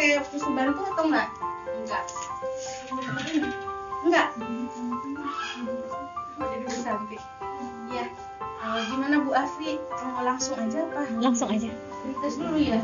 pakai susu bantu atau enggak? Enggak. Enggak. Jadi Bu Santi. Iya. Gimana Bu Afi? Mau langsung aja apa? Langsung aja. Tes dulu ya.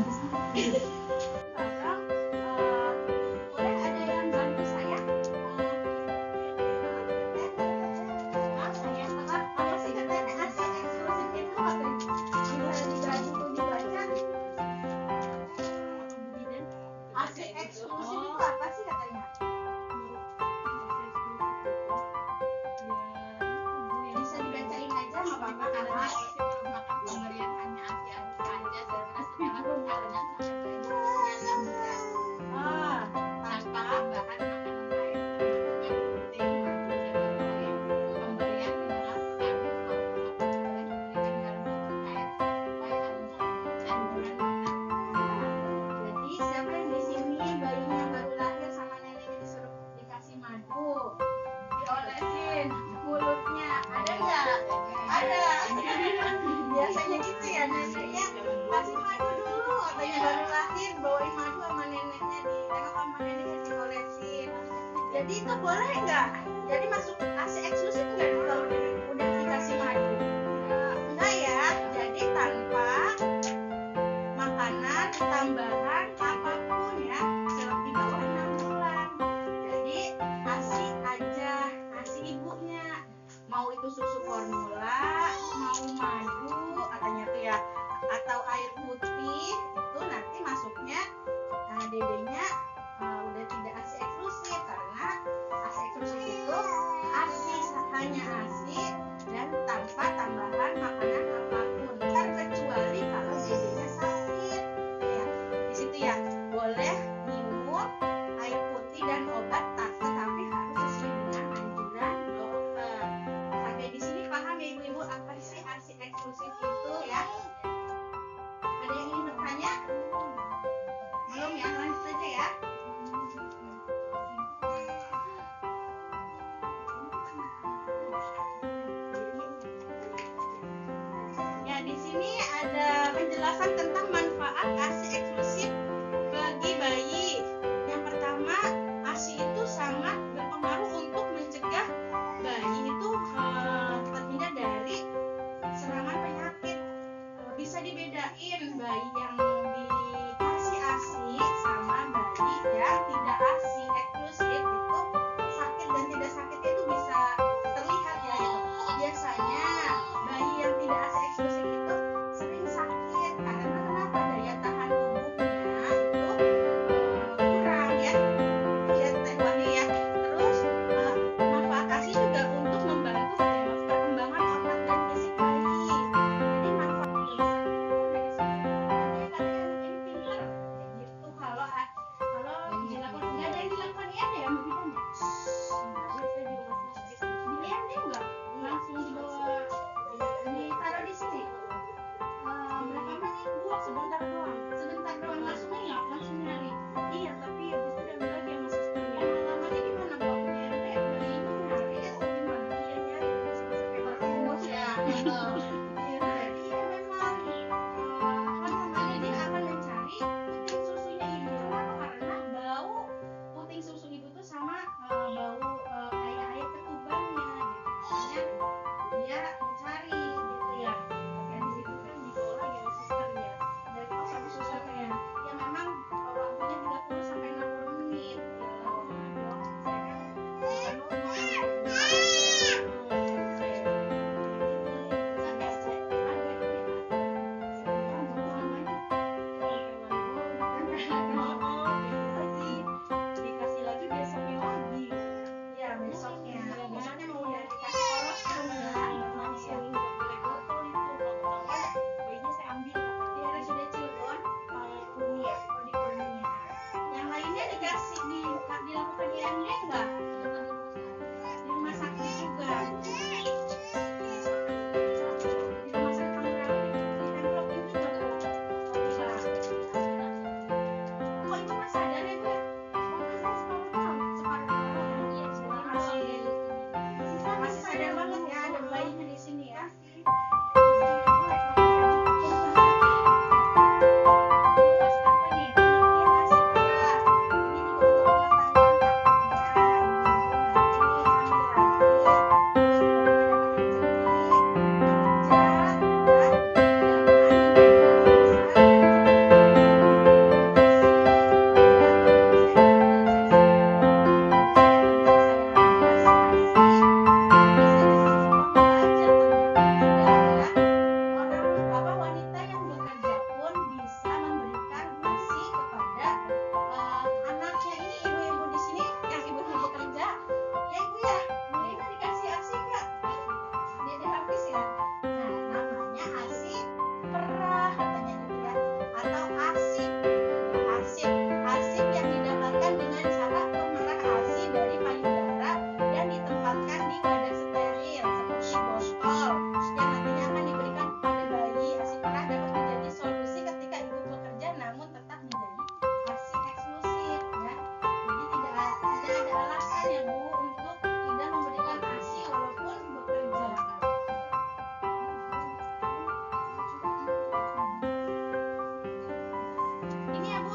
Biasanya gitu ya, neneknya kasih madu dulu, katanya baru lahir bawain madu sama neneknya, ditengok sama neneknya diolesin. Jadi itu boleh nggak? Jadi masuk ASI eksklusif nggak dulu kalau udah dikasih madu? Enggak ya. Jadi tanpa makanan tambahan apapun ya, di bawah 6 bulan. Jadi ASI aja, ASI ibunya. Mau itu susu formula, mau madu katanya tuh ya, atau air putih, itu nanti masuknya dedenya udah tidak ASI eksklusif, karena ASI eksklusif itu ASI, hanya ASI dan tanpa tambahan makanan apapun, terkecuali kalau dedenya sakit ya. Di situ ya boleh minum air putih dan obat, tetapi harus sesuai dengan anjuran dokter. Sampai di sini paham ya ibu-ibu apa sih ASI eksklusif itu ya? Ada yang ingin bertanya? Belum ya, lanjut aja ya. Ya, di sini ada penjelasan tentang manfaat ASI eksklusif bagi bayi. Yang pertama, ASI itu sangat berpengaruh untuk mencegah bayi itu terhindar dari serangan penyakit. Bisa dibedain bayi yang dikasih ASI sama bayi yang tidak ASI eksklusif, itu sakit dan tidak sakitnya itu bisa terlihat ya. Biasanya bayi yang tidak ASI eksklusif itu sering sakit karena kenapa? Daya tahan tubuhnya itu kurang ya. Lihat tadi ya. Terus manfaat ASI juga untuk membantu perkembangan otak dan fisik bayi. Jadi manfaat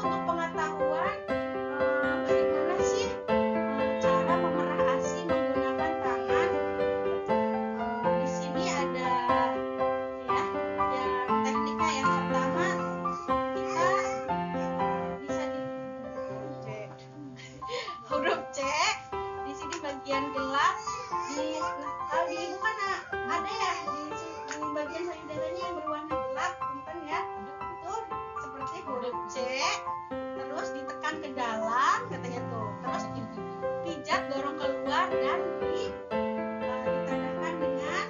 untuk pengetahuan bagaimana sih cara memerah ASI menggunakan tangan. Di sini ada ya yang tekniknya. Yang pertama kita bisa di huruf C. Di sini bagian gelap kalau di ibu kan ada ya di bagian sayudaranya yang berwarna gelap, bukan ya? Itu seperti huruf C, terus ditekan ke dalam katanya tuh, terus dipijat dorong keluar dan ditandahkan dengan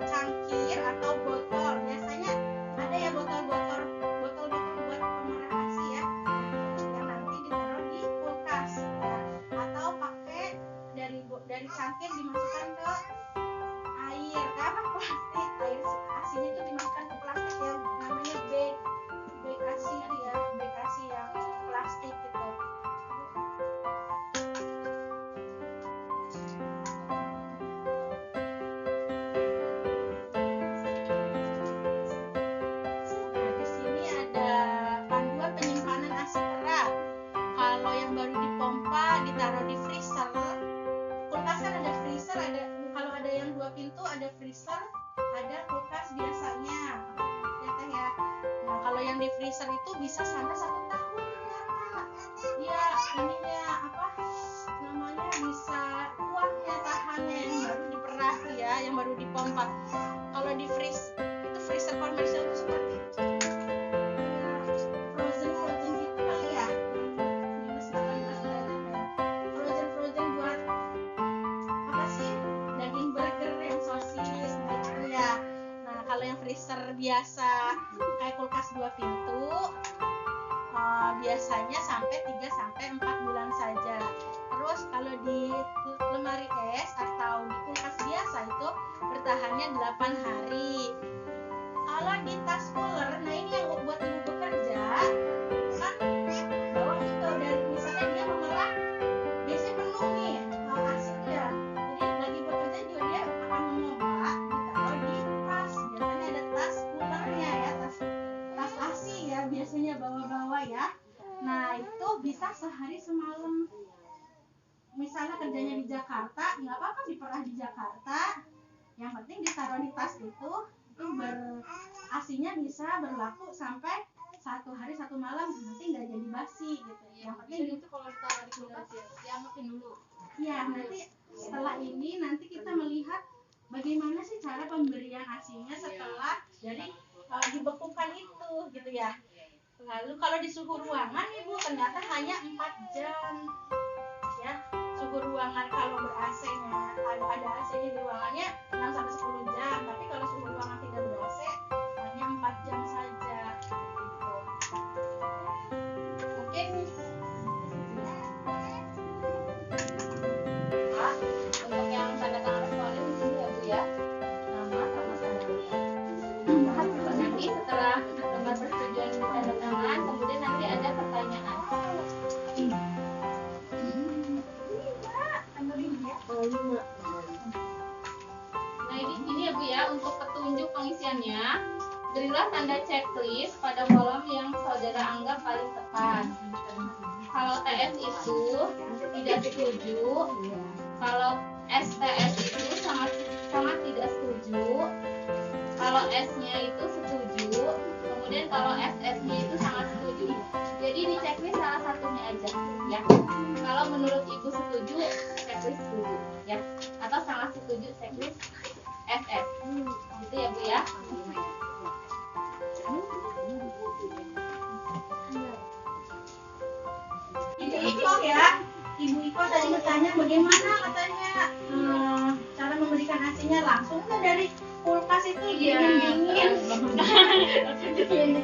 cangkir atau botol. Biasanya ada ya botol-botol buat pemerah ASI ya, yang nanti ditaruh di kulkas ya. Atau pakai dari cangkir dimasukkan ke air, apa plastik, air ASINya itu dimasukkan ke plastik yang namanya bag ASI ya, bag ASI yang plastik gitu. Nah, di sini ada panduan penyimpanan ASI perah. Kalau yang baru dipompa ditaruh di freezer. Kulkas kan ada freezer, kalau ada yang 2 pintu ada freezer, ada kulkas biasanya ya teh ya. Nah kalau yang di freezer itu bisa sampai 1 tahun ternyata dia ininya apa namanya bisa kuatnya tahannya yang baru diperah ya, yang baru dipompa. Kalau di itu freezer komersial itu seperti frozen gitu kali ya, minus 18 derajat ya, frozen buat apa sih, daging burger yang sosis gitu ya. Nah kalau yang freezer biasa kayak kulkas 2 pintu biasanya sampai 3-4 bulan saja. Terus kalau di lemari es atau di kulkas biasa itu bertahannya 8 hari. Kalau di tas cooler, nah ini yang buat ibu bekerja kan bawa itu, dari misalnya dia memerah biasanya penuh nih ASINnya, jadi lagi bekerja juga dia akan mengubah ditaruh di tas. Biasanya ada tas coolernya ya, tas ASI ya biasanya bawa-bawa ya. Nah itu bisa sehari semalam. Misalnya kerjanya di Jakarta, nggak apa-apa diperah di Jakarta, yang penting ditaruh di tas itu ASINya bisa berlaku sampai 1 hari 1 malam, nanti nggak jadi basi gitu. Yang penting itu kalau ditaruh di kulkas ya diangetin dulu. Iya, nanti setelah ini nanti kita melihat bagaimana sih cara pemberian ASINya setelah dari dibekukan itu gitu ya. Lalu kalau di suhu ruangan Ibu ternyata hanya 4 jam ya. Suhu ruangan kalau ber-AC-nya, kalau ada AC-nya di ruangannya 6-10 jam, tapi kalau suhu ruangan tidak ber-AC hanya 4 jam saja gitu. Mungkin Untuk yang tanda tangan responden di sini ya Bu ya, nama sama tanda. Nanti setelah lembar persetujuan ditanda tangan, kemudian nanti ada pertanyaan. Nah ini ya Bu ya, untuk petunjuk pengisiannya, berilah tanda checklist pada kolom yang saudara anggap paling tepat. Kalau TS itu tidak setuju, kalau STS itu sangat tidak setuju, kalau S-nya itu setuju, kemudian kalau SS-nya itu sangat setuju. Jadi di checklist salah satunya aja ya. Kalau menurut Ibu setuju, checklist setuju ya, atau sangat setuju checklist SS. Gitu ya Bu ya. Iko ya, Ibu Iko tadi bertanya bagaimana katanya cara memberikan ASINya langsung tuh dari kulkas itu dingin-dingin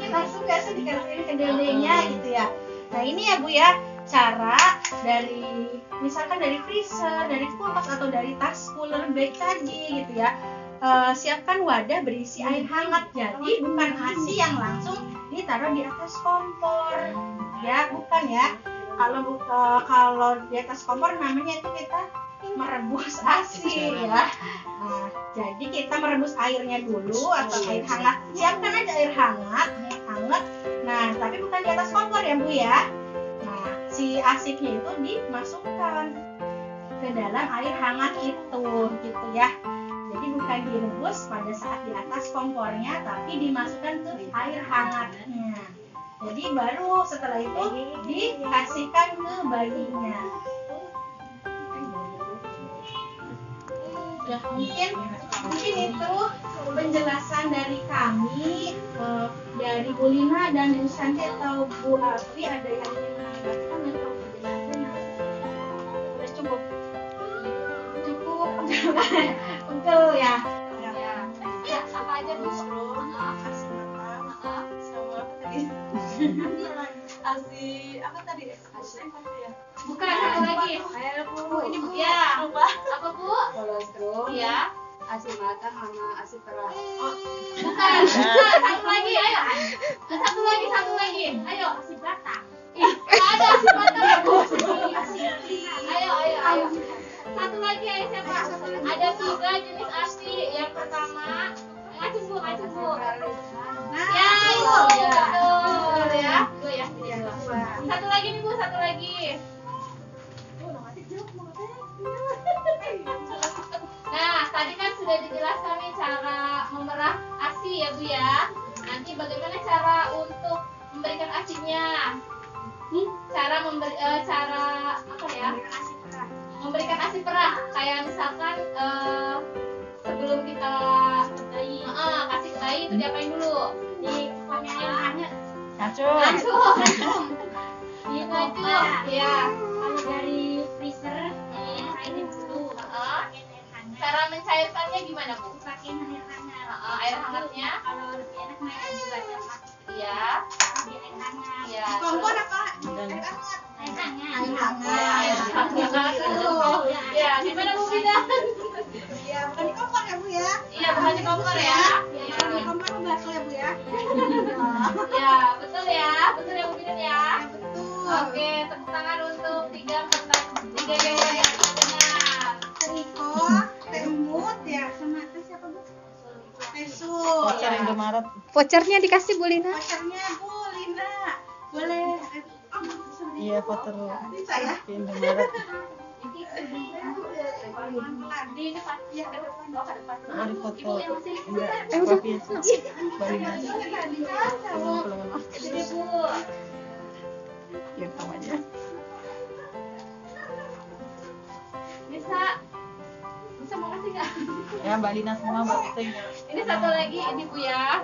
langsung nggak sih dikasihin ke dedenya gitu ya. Nah ini ya Bu ya, cara dari misalkan dari freezer, dari kulkas atau dari tas cooler bag tadi gitu ya. Siapkan wadah berisi air hangat, jadi bukan ASI yang langsung ditaruh di atas kompor ya, bukan ya. Kalau di atas kompor namanya itu kita merebus ASI ya. Nah, jadi kita merebus airnya dulu atau air hangat. Siapkan aja air hangat. Nah, tapi bukan di atas kompor ya Bu ya. asiknya itu dimasukkan ke dalam air hangat itu, gitu ya. Jadi bukan direbus pada saat di atas kompornya, tapi dimasukkan ke air hangatnya. Jadi baru setelah itu dikasihkan ke bayinya. Ya, mungkin itu penjelasan dari kami, dari Bu Lina dan Bu Santi atau Bu Afi. Ada yang ingin menambahkan atau penjelasan? Sudah cukup. Betul ya. Ya, apa aja Bu? Kasih mata, sama apa tadi? Apa tadi? Bukan, satu lagi. Ini Bu. Ya, apa Bu? Kolostrum, Ya, asi matang sama asi perah. bukan. Satu lagi, ayo. Satu lagi. Ayo, si bata. Nggak ada si bata ya Bu. Ayo. Satu lagi, ayo siapa? Ada 3 jenis asi. Yang pertama, ngacung Bu. Ya, itu betul ya. Dua ya. Satu lagi nih Bu, satu lagi. Nah, tadi kan sudah dijelaskan nih cara memerah ASI ya Bu ya. Nanti bagaimana cara untuk memberikan ASI-nya? Cara apa ya? Memberikan ASI perah. Kayak misalkan sebelum kita kasih ke bayi itu diapain dulu? Dipakai ngacung. Ya. Kalau dari freezer, ini dulu. Cara mencairkannya gimana Bu? Pakai air hangat. Air hangatnya? Kalau lebih enak makan juga cepat. Iya. Di air hangat. Iya. Kompor apa? Air hangat. Air hangat. Ya, gimana Bu Bina? Iya, bukan di kompor ya Bu ya? Iya, bukan di kompor ya. Kalau di kompor itu bakso ya Bu ya? Ya, betul ya. Betul ya Bu Bina ya. Betul. Oke, tepuk tangan untuk 3 jawaban yang benar. Teriko, temut ya, sama itu siapa Bu? Pesu. Voucher Ya. Indomaret. Vouchernya dikasih Bu Lina. Vouchernya Bu Lina. Boleh. Iya, voucher Bisa ya? Indomaret. Pelan-pelan. Di depan. Ya, ke depan. Oh, ke depan. Ada foto. Ibu yang masih Enggak. udah. Provinsi. Balina. Pulang-pulang. Jadi Bu. Ya, sama aja. Bisa mau kasih nggak? Ya, Balina semua Mbak Putri. Ini satu lagi, ini Bu ya.